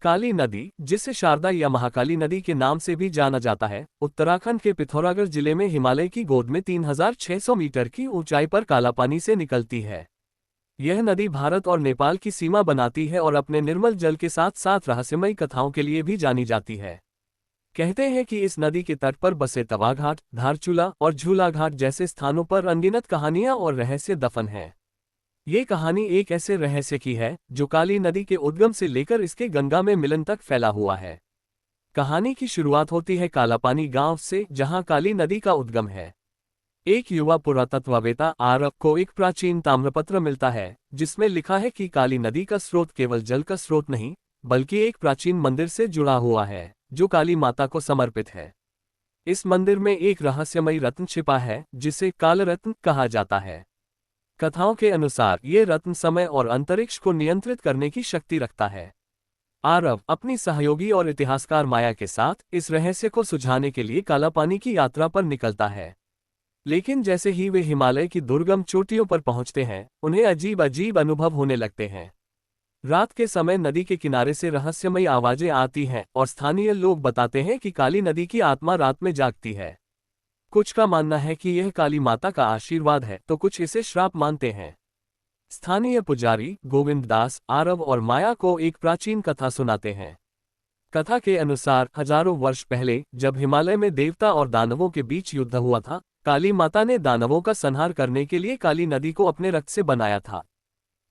काली नदी, जिसे शारदा या महाकाली नदी के नाम से भी जाना जाता है, उत्तराखंड के पिथौरागढ़ जिले में हिमालय की गोद में 3600 मीटर की ऊंचाई पर कालापानी से निकलती है। यह नदी भारत और नेपाल की सीमा बनाती है और अपने निर्मल जल के साथ साथ रहस्यमयी कथाओं के लिए भी जानी जाती है। कहते हैं कि इस नदी के तट पर बसे तवा घाट, धारचूला और झूला घाट जैसे स्थानों पर अनगिनत कहानियां और रहस्य दफन हैं। ये कहानी एक ऐसे रहस्य की है जो काली नदी के उद्गम से लेकर इसके गंगा में मिलन तक फैला हुआ है। कहानी की शुरुआत होती है कालापानी गांव से, जहां काली नदी का उद्गम है। एक युवा पुरातत्ववेत्ता आरव को एक प्राचीन ताम्रपत्र मिलता है जिसमें लिखा है कि काली नदी का स्रोत केवल जल का स्रोत नहीं, बल्कि एक प्राचीन मंदिर से जुड़ा हुआ है जो काली माता को समर्पित है। इस मंदिर में एक रहस्यमयी रत्न छिपा है जिसे कालरत्न कहा जाता है। कथाओं के अनुसार ये रत्न समय और अंतरिक्ष को नियंत्रित करने की शक्ति रखता है। आरव अपनी सहयोगी और इतिहासकार माया के साथ इस रहस्य को सुझाने के लिए कालापानी की यात्रा पर निकलता है। लेकिन जैसे ही वे हिमालय की दुर्गम चोटियों पर पहुंचते हैं, उन्हें अजीब अजीब अनुभव होने लगते हैं। रात के समय नदी के किनारे से रहस्यमयी आवाजें आती हैं और स्थानीय लोग बताते हैं कि काली नदी की आत्मा रात में जागती है। कुछ का मानना है कि यह काली माता का आशीर्वाद है, तो कुछ इसे श्राप मानते हैं। स्थानीय पुजारी गोविंद दास आरव और माया को एक प्राचीन कथा सुनाते हैं। कथा के अनुसार हजारों वर्ष पहले जब हिमालय में देवता और दानवों के बीच युद्ध हुआ था, काली माता ने दानवों का संहार करने के लिए काली नदी को अपने रक्त से बनाया था।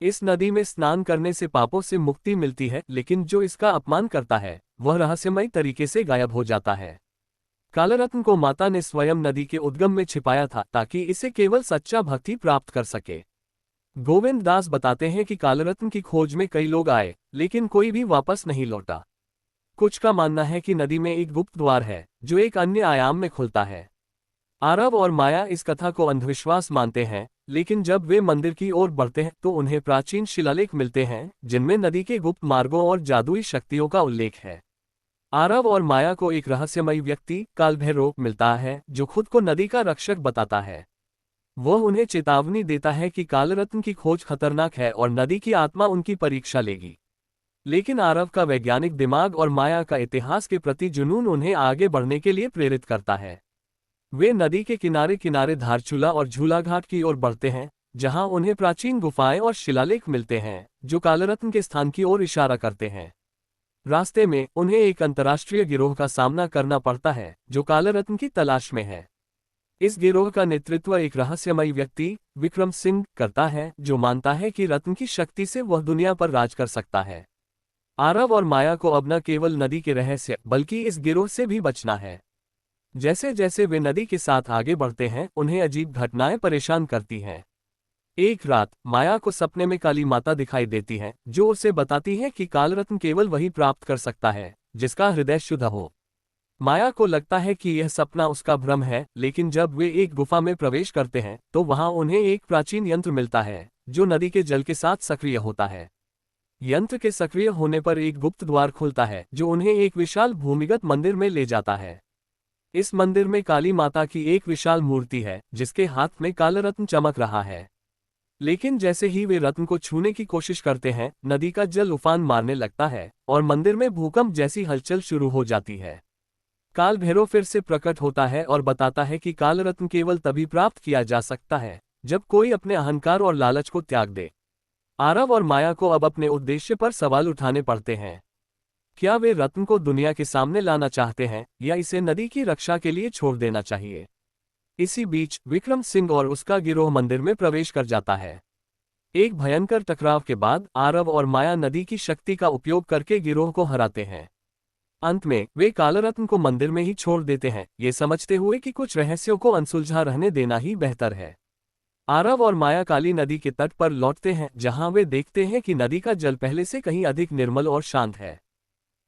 इस नदी में स्नान करने से पापों से मुक्ति मिलती है, लेकिन जो इसका अपमान करता है वह रहस्यमयी तरीके से गायब हो जाता है। कालरत्न को माता ने स्वयं नदी के उद्गम में छिपाया था ताकि इसे केवल सच्चा भक्ति प्राप्त कर सके। गोविंद दास बताते हैं कि कालरत्न की खोज में कई लोग आए, लेकिन कोई भी वापस नहीं लौटा। कुछ का मानना है कि नदी में एक गुप्त द्वार है जो एक अन्य आयाम में खुलता है। आरव और माया इस कथा को अंधविश्वास मानते हैं, लेकिन जब वे मंदिर की ओर बढ़ते हैं तो उन्हें प्राचीन शिलालेख मिलते हैं जिनमें नदी के गुप्त मार्गों और जादुई शक्तियों का उल्लेख है। आरव और माया को एक रहस्यमयी व्यक्ति कालभैरव मिलता है जो खुद को नदी का रक्षक बताता है। वह उन्हें चेतावनी देता है कि कालरत्न की खोज खतरनाक है और नदी की आत्मा उनकी परीक्षा लेगी। लेकिन आरव का वैज्ञानिक दिमाग और माया का इतिहास के प्रति जुनून उन्हें आगे बढ़ने के लिए प्रेरित करता है। वे नदी के किनारे किनारे धारचूला और झूला घाट की ओर बढ़ते हैं, जहां उन्हें प्राचीन गुफाएं और शिलालेख मिलते हैं जो कालरत्न के स्थान की ओर इशारा करते हैं। रास्ते में उन्हें एक अंतर्राष्ट्रीय गिरोह का सामना करना पड़ता है जो कालरत्न की तलाश में है। इस गिरोह का नेतृत्व एक रहस्यमयी व्यक्ति विक्रम सिंह करता है जो मानता है कि रत्न की शक्ति से वह दुनिया पर राज कर सकता है। आरव और माया को अब न केवल नदी के रहस्य बल्कि इस गिरोह से भी बचना है। जैसे जैसे वे नदी के साथ आगे बढ़ते हैं, उन्हें अजीब घटनाएं परेशान करती हैं। एक रात माया को सपने में काली माता दिखाई देती है जो उसे बताती है कि कालरत्न केवल वही प्राप्त कर सकता है जिसका हृदय शुद्ध हो। माया को लगता है कि यह सपना उसका भ्रम है, लेकिन जब वे एक गुफा में प्रवेश करते हैं तो वहां उन्हें एक प्राचीन यंत्र मिलता है जो नदी के जल के साथ सक्रिय होता है। यंत्र के सक्रिय होने पर एक गुप्त द्वार खुलता है जो उन्हें एक विशाल भूमिगत मंदिर में ले जाता है। इस मंदिर में काली माता की एक विशाल मूर्ति है जिसके हाथ में कालरत्न चमक रहा है। लेकिन जैसे ही वे रत्न को छूने की कोशिश करते हैं, नदी का जल उफान मारने लगता है और मंदिर में भूकंप जैसी हलचल शुरू हो जाती है। कालभैरव फिर से प्रकट होता है और बताता है कि कालरत्न केवल तभी प्राप्त किया जा सकता है जब कोई अपने अहंकार और लालच को त्याग दे। आरव और माया को अब अपने उद्देश्य पर सवाल उठाने पड़ते हैं। क्या वे रत्न को दुनिया के सामने लाना चाहते हैं या इसे नदी की रक्षा के लिए छोड़ देना चाहिए? इसी बीच विक्रम सिंह और उसका गिरोह मंदिर में प्रवेश कर जाता है। एक भयंकर टकराव के बाद आरव और माया नदी की शक्ति का उपयोग करके गिरोह को हराते हैं। अंत में वे कालरत्न को मंदिर में ही छोड़ देते हैं, ये समझते हुए कि कुछ रहस्यों को अनसुलझा रहने देना ही बेहतर है। आरव और माया काली नदी के तट पर लौटते हैं जहां वे देखते हैं कि नदी का जल पहले से कहीं अधिक निर्मल और शांत है।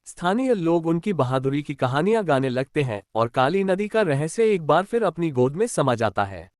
स्थानीय लोग उनकी बहादुरी की कहानियां गाने लगते हैं और काली नदी का रहस्य एक बार फिर अपनी गोद में समा जाता है।